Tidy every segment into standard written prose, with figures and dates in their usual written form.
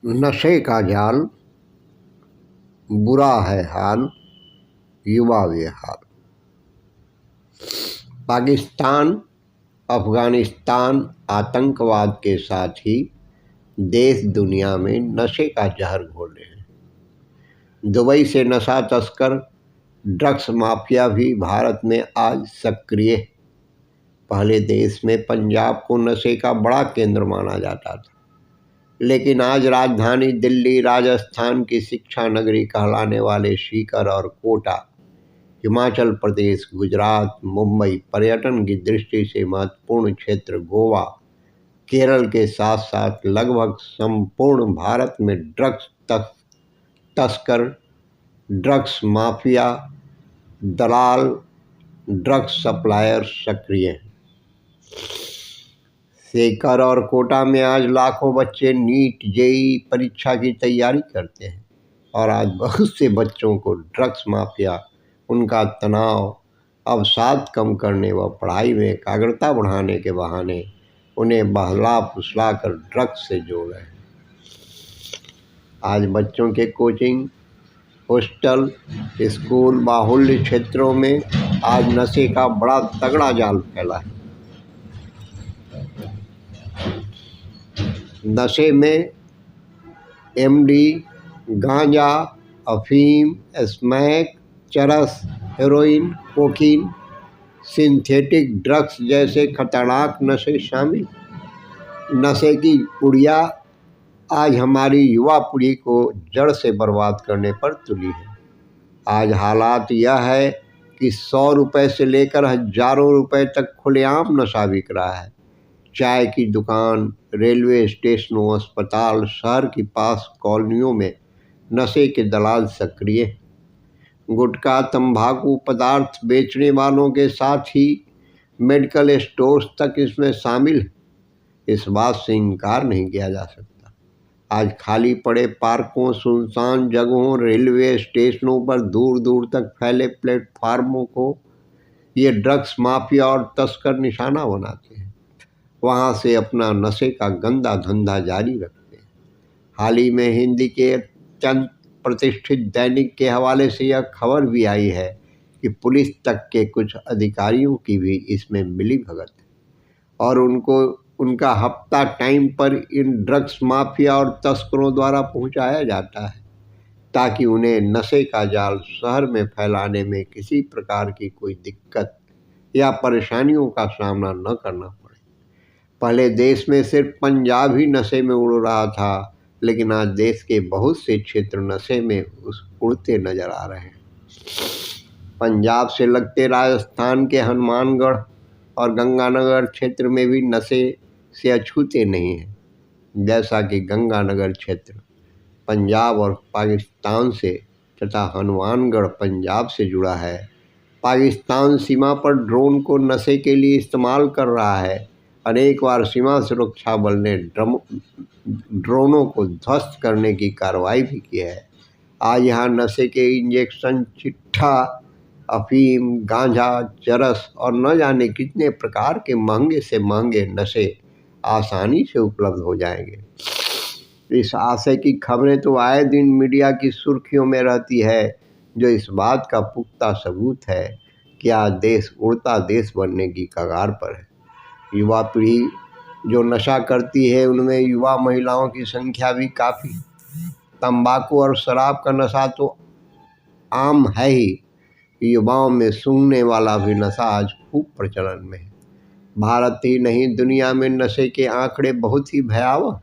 नशे का जाल, बुरा है हाल, युवा बेहाल। पाकिस्तान, अफगानिस्तान आतंकवाद के साथ ही देश दुनिया में नशे का जहर घोले हैं। दुबई से नशा तस्कर, ड्रग्स माफिया भी भारत में आज सक्रिय है। पहले देश में पंजाब को नशे का बड़ा केंद्र माना जाता था, लेकिन आज राजधानी दिल्ली, राजस्थान की शिक्षा नगरी कहलाने वाले सीकर और कोटा, हिमाचल प्रदेश, गुजरात, मुंबई पर्यटन की दृष्टि से महत्वपूर्ण क्षेत्र, गोवा, केरल के साथ साथ लगभग संपूर्ण भारत में ड्रग्स तस्कर, ड्रग्स माफिया, दलाल, ड्रग्स सप्लायर सक्रिय हैं। सीकर और कोटा में आज लाखों बच्चे नीट जेईई परीक्षा की तैयारी करते हैं और आज बहुत से बच्चों को ड्रग्स माफिया उनका तनाव, अवसाद कम करने व पढ़ाई में एकाग्रता बढ़ाने के बहाने उन्हें बहला फुसला कर ड्रग्स से जोड़ रहे हैं। आज बच्चों के कोचिंग, हॉस्टल, स्कूल बाहुल्य क्षेत्रों में आज नशे का बड़ा तगड़ा जाल फैला है। नशे में एमडी, गांजा, अफीम, स्मैक, चरस, हेरोइन, कोकीन, सिंथेटिक ड्रग्स जैसे खतरनाक नशे शामिल। नशे की पुड़िया आज हमारी युवा पीढ़ी को जड़ से बर्बाद करने पर तुली है। आज हालात यह है कि 100 रुपये से लेकर हजारों रुपए तक खुलेआम नशा बिक रहा है। चाय की दुकान, रेलवे स्टेशनों, अस्पताल, शहर के पास कॉलोनियों में नशे के दलाल सक्रिय हैं। गुटखा, तंबाकू पदार्थ बेचने वालों के साथ ही मेडिकल स्टोर्स तक इसमें शामिल है। इस बात से इनकार नहीं किया जा सकता। आज खाली पड़े पार्कों, सुनसान जगहों, रेलवे स्टेशनों पर दूर दूर तक फैले प्लेटफार्मों को ये ड्रग्स माफिया और तस्कर निशाना बनाते हैं। वहाँ से अपना नशे का गंदा धंधा जारी रखते हैं। हाल ही में हिंदी के चंद प्रतिष्ठित दैनिक के हवाले से यह खबर भी आई है कि पुलिस तक के कुछ अधिकारियों की भी इसमें मिलीभगत है और उनका हफ्ता टाइम पर इन ड्रग्स माफिया और तस्करों द्वारा पहुंचाया जाता है ताकि उन्हें नशे का जाल शहर में फैलाने में किसी प्रकार की कोई दिक्कत या परेशानियों का सामना न करना पड़े। पहले देश में सिर्फ पंजाब ही नशे में उड़ रहा था, लेकिन आज देश के बहुत से क्षेत्र नशे में उड़ते नजर आ रहे हैं। पंजाब से लगते राजस्थान के हनुमानगढ़ और गंगानगर क्षेत्र में भी नशे से अछूते नहीं हैं। जैसा कि गंगानगर क्षेत्र पंजाब और पाकिस्तान से तथा हनुमानगढ़ पंजाब से जुड़ा है। पाकिस्तान सीमा पर ड्रोन को नशे के लिए इस्तेमाल कर रहा है। अनेक बार सीमा सुरक्षा बल ने ड्रोनों को ध्वस्त करने की कार्रवाई भी की है। आज यहाँ नशे के इंजेक्शन, चिट्ठा, अफीम, गांजा, चरस और न जाने कितने प्रकार के महंगे से महंगे नशे आसानी से उपलब्ध हो जाएंगे। इस आशय की खबरें तो आए दिन मीडिया की सुर्खियों में रहती है, जो इस बात का पुख्ता सबूत है कि आज देश उड़ता देश बनने की कगार पर है। युवा पीढ़ी जो नशा करती है उनमें युवा महिलाओं की संख्या भी काफ़ी। तंबाकू और शराब का नशा तो आम है ही, युवाओं में सूंघने वाला भी नशा आज खूब प्रचलन में है। भारत ही नहीं, दुनिया में नशे के आंकड़े बहुत ही भयावह।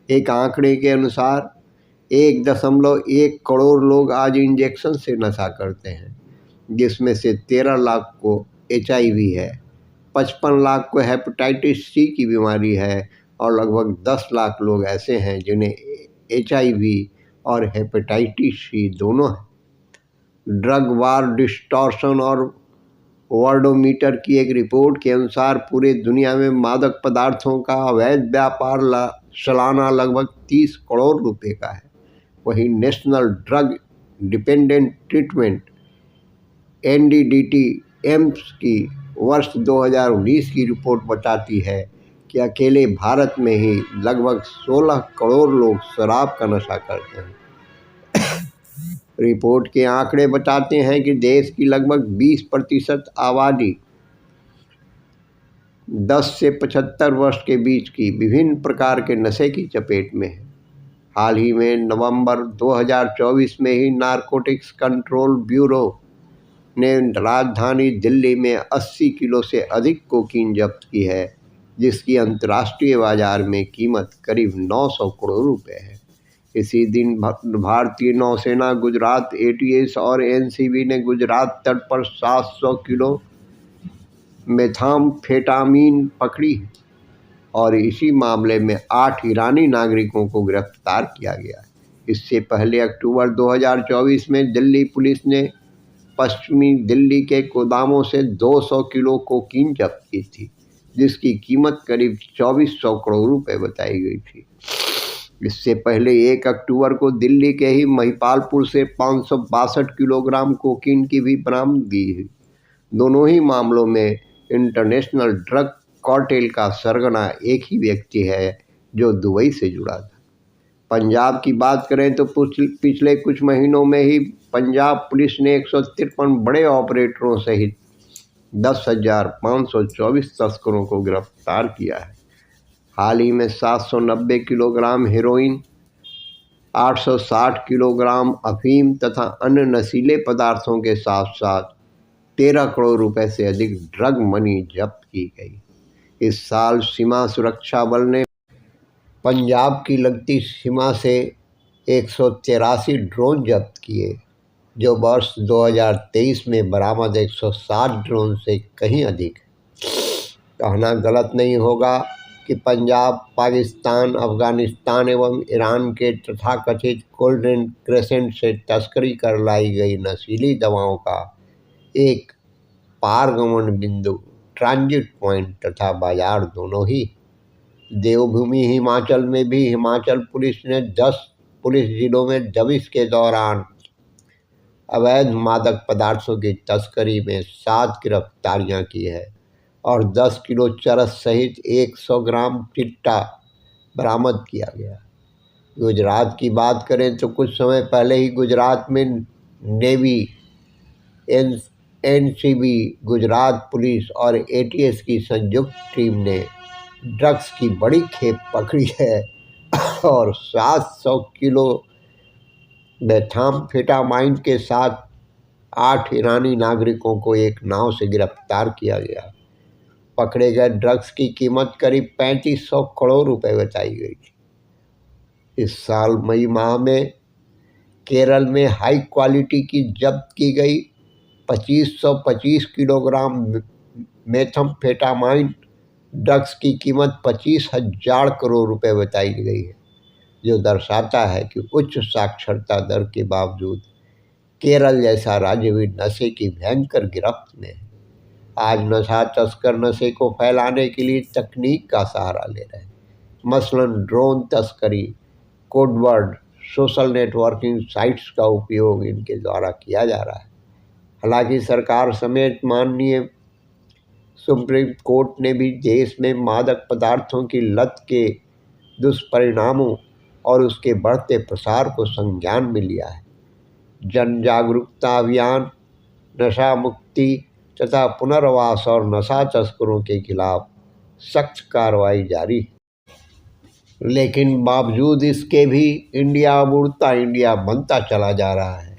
एक आंकड़े के अनुसार 1.1 करोड़ लोग आज इंजेक्शन से नशा करते हैं, जिसमें से 13 लाख को HIV है, 55 लाख को हेपेटाइटिस C की बीमारी है और लगभग 10 लाख लोग ऐसे हैं जिन्हें HIV और हेपेटाइटिस C दोनों है। ड्रग वार डिस्टॉर्शन और वर्ल्डोमीटर की एक रिपोर्ट के अनुसार पूरे दुनिया में मादक पदार्थों का अवैध व्यापार सालाना लगभग 30 करोड़ रुपए का है। वहीं national drug dependent treatment NDDT AIIMS की वर्ष 2019 की रिपोर्ट बताती है कि अकेले भारत में ही लगभग 16 करोड़ लोग शराब का नशा करते हैं। रिपोर्ट के आंकड़े बताते हैं कि देश की लगभग 20% आबादी 10 से 75 वर्ष के बीच की विभिन्न प्रकार के नशे की चपेट में है। हाल ही में नवंबर 2024 में ही नारकोटिक्स कंट्रोल ब्यूरो ने राजधानी दिल्ली में 80 किलो से अधिक कोकीन जब्त की है, जिसकी अंतर्राष्ट्रीय बाजार में कीमत करीब 900 करोड़ रुपए है। इसी दिन भारतीय नौसेना, गुजरात एटीएस और एनसीबी ने गुजरात तट पर 700 किलो मेथाम्फेटामीन पकड़ी है और इसी मामले में 8 ईरानी नागरिकों को गिरफ्तार किया गया। इससे पहले अक्टूबर 2024 में दिल्ली पुलिस ने पश्चिमी दिल्ली के गोदामों से 200 किलो कोकीन जब्त की थी, जिसकी कीमत करीब 2400 करोड़ रुपए बताई गई थी। इससे पहले 1 अक्टूबर को दिल्ली के ही महिपालपुर से 562 किलोग्राम कोकीन की भी बरामदगी हुई। दोनों ही मामलों में इंटरनेशनल ड्रग कार्टेल का सरगना एक ही व्यक्ति है, जो दुबई से जुड़ा था। पंजाब की बात करें तो पिछले कुछ महीनों में ही पंजाब पुलिस ने 153 बड़े ऑपरेटरों सहित 10,524 तस्करों को गिरफ्तार किया है। हाल ही में 790 किलोग्राम हेरोइन, 860 किलोग्राम अफीम तथा अन्य नशीले पदार्थों के साथ साथ 13 करोड़ रुपए से अधिक ड्रग मनी जब्त की गई। इस साल सीमा सुरक्षा बल ने पंजाब की लगती सीमा से 183 ड्रोन जब्त किए, जो वर्ष 2023 में बरामद 160 ड्रोन से कहीं अधिक है। कहना गलत नहीं होगा कि पंजाब, पाकिस्तान, अफगानिस्तान एवं ईरान के तथाकथित गोल्डन क्रेसेंट से तस्करी कर लाई गई नशीली दवाओं का एक पारगमन बिंदु, ट्रांजिट पॉइंट तथा बाजार दोनों ही। देवभूमि हिमाचल में भी हिमाचल पुलिस ने 10 पुलिस जिलों में दबिश के दौरान अवैध मादक पदार्थों की तस्करी में 7 गिरफ्तारियां की है और 10 किलो चरस सहित 100 ग्राम चिट्टा बरामद किया गया। गुजरात की बात करें तो कुछ समय पहले ही गुजरात में नेवी, एनसीबी, गुजरात पुलिस और एटीएस की संयुक्त टीम ने ड्रग्स की बड़ी खेप पकड़ी है और 700 किलो मेथाम्फेटामाइन के साथ 8 ईरानी नागरिकों को एक नाव से गिरफ्तार किया गया। पकड़े गए ड्रग्स की कीमत करीब 3500 करोड़ रुपए बताई गई थी। इस साल मई माह में केरल में हाई क्वालिटी की जब्त की गई 2525 किलोग्राम मेथाम्फेटामाइन ड्रग्स की कीमत 25,000 करोड़ रुपए बताई गई है, जो दर्शाता है कि उच्च साक्षरता दर के बावजूद केरल जैसा राज्य भी नशे की भयंकर गिरफ्त में है। आज नशा तस्कर नशे को फैलाने के लिए तकनीक का सहारा ले रहे हैं, मसलन ड्रोन तस्करी, कोडवर्ड, सोशल नेटवर्किंग साइट्स का उपयोग इनके द्वारा किया जा रहा है। हालांकि सरकार समेत माननीय सुप्रीम कोर्ट ने भी देश में मादक पदार्थों की लत के दुष्परिणामों और उसके बढ़ते प्रसार को संज्ञान में लिया है। जन जागरूकता अभियान, नशा मुक्ति तथा पुनर्वास और नशा तस्करों के खिलाफ सख्त कार्रवाई जारी है। लेकिन बावजूद इसके भी इंडिया अब उड़ता इंडिया बनता चला जा रहा है।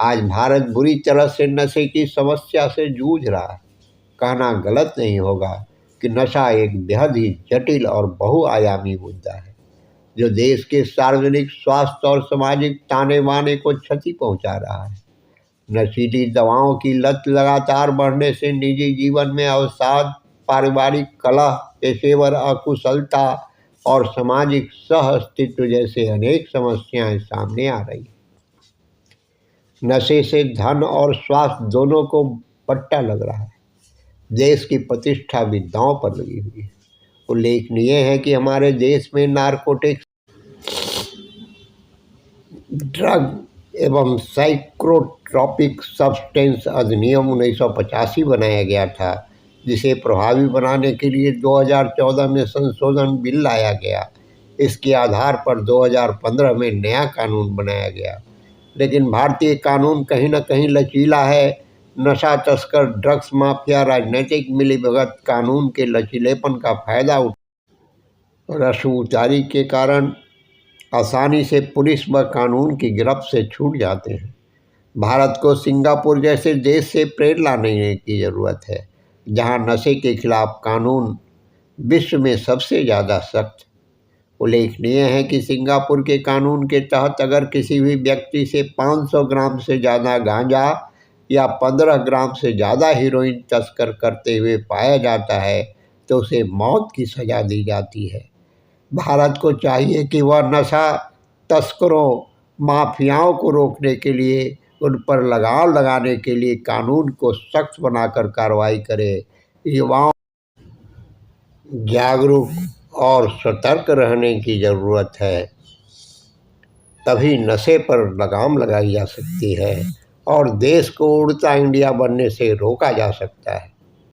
आज भारत बुरी तरह से नशे की समस्या से जूझ रहा है। कहना गलत नहीं होगा कि नशा एक बेहद ही जटिल और बहुआयामी मुद्दा है, जो देश के सार्वजनिक स्वास्थ्य और सामाजिक ताने बाने को क्षति पहुंचा रहा है। नशीली दवाओं की लत लगातार बढ़ने से निजी जीवन में अवसाद, पारिवारिक कलह, पेशेवर अकुशलता और सामाजिक सह अस्तित्व जैसे अनेक समस्याएं सामने आ रही हैं। नशे से धन और स्वास्थ्य दोनों को पट्टा लग रहा है। देश की प्रतिष्ठा भी दांव पर लगी हुई है। उल्लेखनीय है कि हमारे देश में नारकोटिक्स ड्रग एवं साइकोट्रॉपिक सब्सटेंस अधिनियम 1985 बनाया गया था, जिसे प्रभावी बनाने के लिए 2014 में संशोधन बिल लाया गया। इसके आधार पर 2015 में नया कानून बनाया गया। लेकिन भारतीय कानून कहीं न कहीं लचीला है। नशा तस्कर, ड्रग्स माफिया, राजनीतिक मिलीभगत कानून के लचीलेपन का फायदा रसूखदारी के कारण आसानी से पुलिस व कानून की गिरफ्त से छूट जाते हैं। भारत को सिंगापुर जैसे देश से प्रेरणा लेने की ज़रूरत है, जहां नशे के खिलाफ कानून विश्व में सबसे ज़्यादा सख्त। उल्लेखनीय है कि सिंगापुर के कानून के तहत अगर किसी भी व्यक्ति से 500 ग्राम से ज़्यादा गांजा या 15 ग्राम से ज़्यादा हीरोइन तस्कर करते हुए पाया जाता है तो उसे मौत की सज़ा दी जाती है। भारत को चाहिए कि वह नशा तस्करों, माफियाओं को रोकने के लिए, उन पर लगाम लगाने के लिए कानून को सख्त बनाकर कार्रवाई करे। युवाओं जागरूक और सतर्क रहने की ज़रूरत है, तभी नशे पर लगाम लगाई जा सकती है और देश को उड़ता इंडिया बनने से रोका जा सकता है।